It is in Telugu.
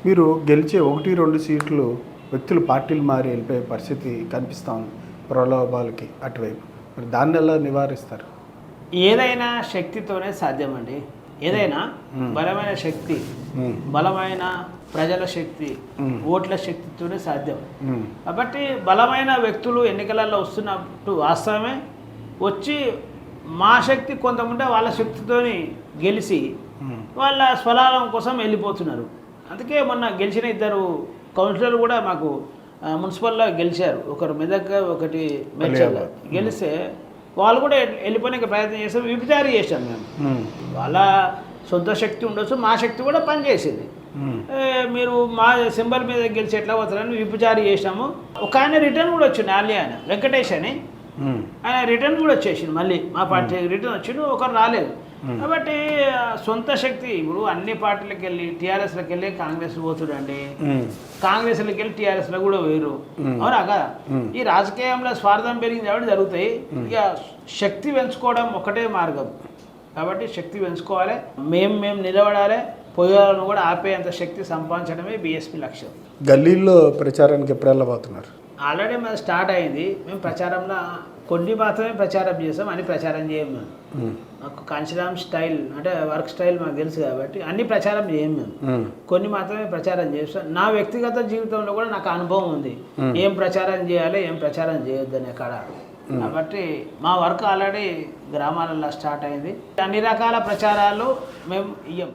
మీరు గెలిచే 1-2 సీట్లు వ్యక్తులు పార్టీలు మారి వెళ్ళిపోయే పరిస్థితి కనిపిస్తూ ఉంది ప్రలోభాలకి అటువైపు. మరి దాన్ని ఎలా నివారిస్తారు? ఏదైనా శక్తితోనే సాధ్యమండి. ఏదైనా బలమైన శక్తి, బలమైన ప్రజల శక్తి, ఓట్ల శక్తితోనే సాధ్యం. కాబట్టి బలమైన వ్యక్తులు ఎన్నికలలో వస్తున్నట్టు వాస్తవమే. వచ్చి మా శక్తి కొంతమంది వాళ్ళ శక్తితోని గెలిచి వాళ్ళ స్వలాభం కోసం వెళ్ళిపోతున్నారు. అందుకే మొన్న గెలిచిన 2 కౌన్సిలర్లు కూడా మాకు మున్సిపల్లో గెలిచారు. ఒకరు మెదక్, ఒకటి మేడ్చల్. గెలిస్తే వాళ్ళు కూడా వెళ్ళిపోయిన ప్రయత్నం చేస్తాం, విభిచారి చేశాం మేము. వాళ్ళ సొంత శక్తి ఉండొచ్చు, మా శక్తి కూడా పనిచేసేది. మీరు మా సింబల్ మీద గెలిచి ఎట్లా పోతారని విభిచారి చేసాము. ఒక ఆయన రిటర్న్ కూడా వచ్చిండు, ఆయన వెంకటేష్ అని, ఆయన రిటర్న్ కూడా వచ్చేసిండు. మళ్ళీ మా పార్టీ రిటర్న్ వచ్చిండు, ఒకరు రాలేదు. కాబట్టి సొంత శక్తి ఇప్పుడు అన్ని పార్టీలకు వెళ్ళి టీఆర్ఎస్లోకి వెళ్ళి కాంగ్రెస్ పోతుడండి, కాంగ్రెస్లోకి వెళ్ళి టీఆర్ఎస్లో కూడా వేరు. అవునా కదా? ఈ రాజకీయంలో స్వార్థం పెరిగింది కాబట్టి జరుగుతాయి. ఇక శక్తి పెంచుకోవడం ఒకటే మార్గం. కాబట్టి శక్తి పెంచుకోవాలి, మేము నిలబడాలి, పోయేవాళ్ళను కూడా ఆపేంత శక్తి సంపాదించడమే బీఎస్పీ లక్ష్యం. గల్లీల్లో ప్రచారానికి ఎప్పుడు వెళ్ళబోతున్నారు? ఆల్రెడీ మాది స్టార్ట్ అయింది. మేము ప్రచారంలో కొన్ని మాత్రమే ప్రచారం చేస్తాం, అని ప్రచారం చేయం మేము. మాకు కాంచీరామ్ స్టైల్ అంటే వర్క్ స్టైల్ మాకు తెలుసు కాబట్టి అన్ని ప్రచారం చేయం మేము. కొన్ని మాత్రమే ప్రచారం చేస్తాం. నా వ్యక్తిగత జీవితంలో కూడా నాకు అనుభవం ఉంది, ఏం ప్రచారం చేయాలి, ఏం ప్రచారం చేయొద్దు అనే కాడ. కాబట్టి మా వర్క్ ఆల్రెడీ గ్రామాలలో స్టార్ట్ అయింది. అన్ని రకాల ప్రచారాలు మేము ఇయ్యం.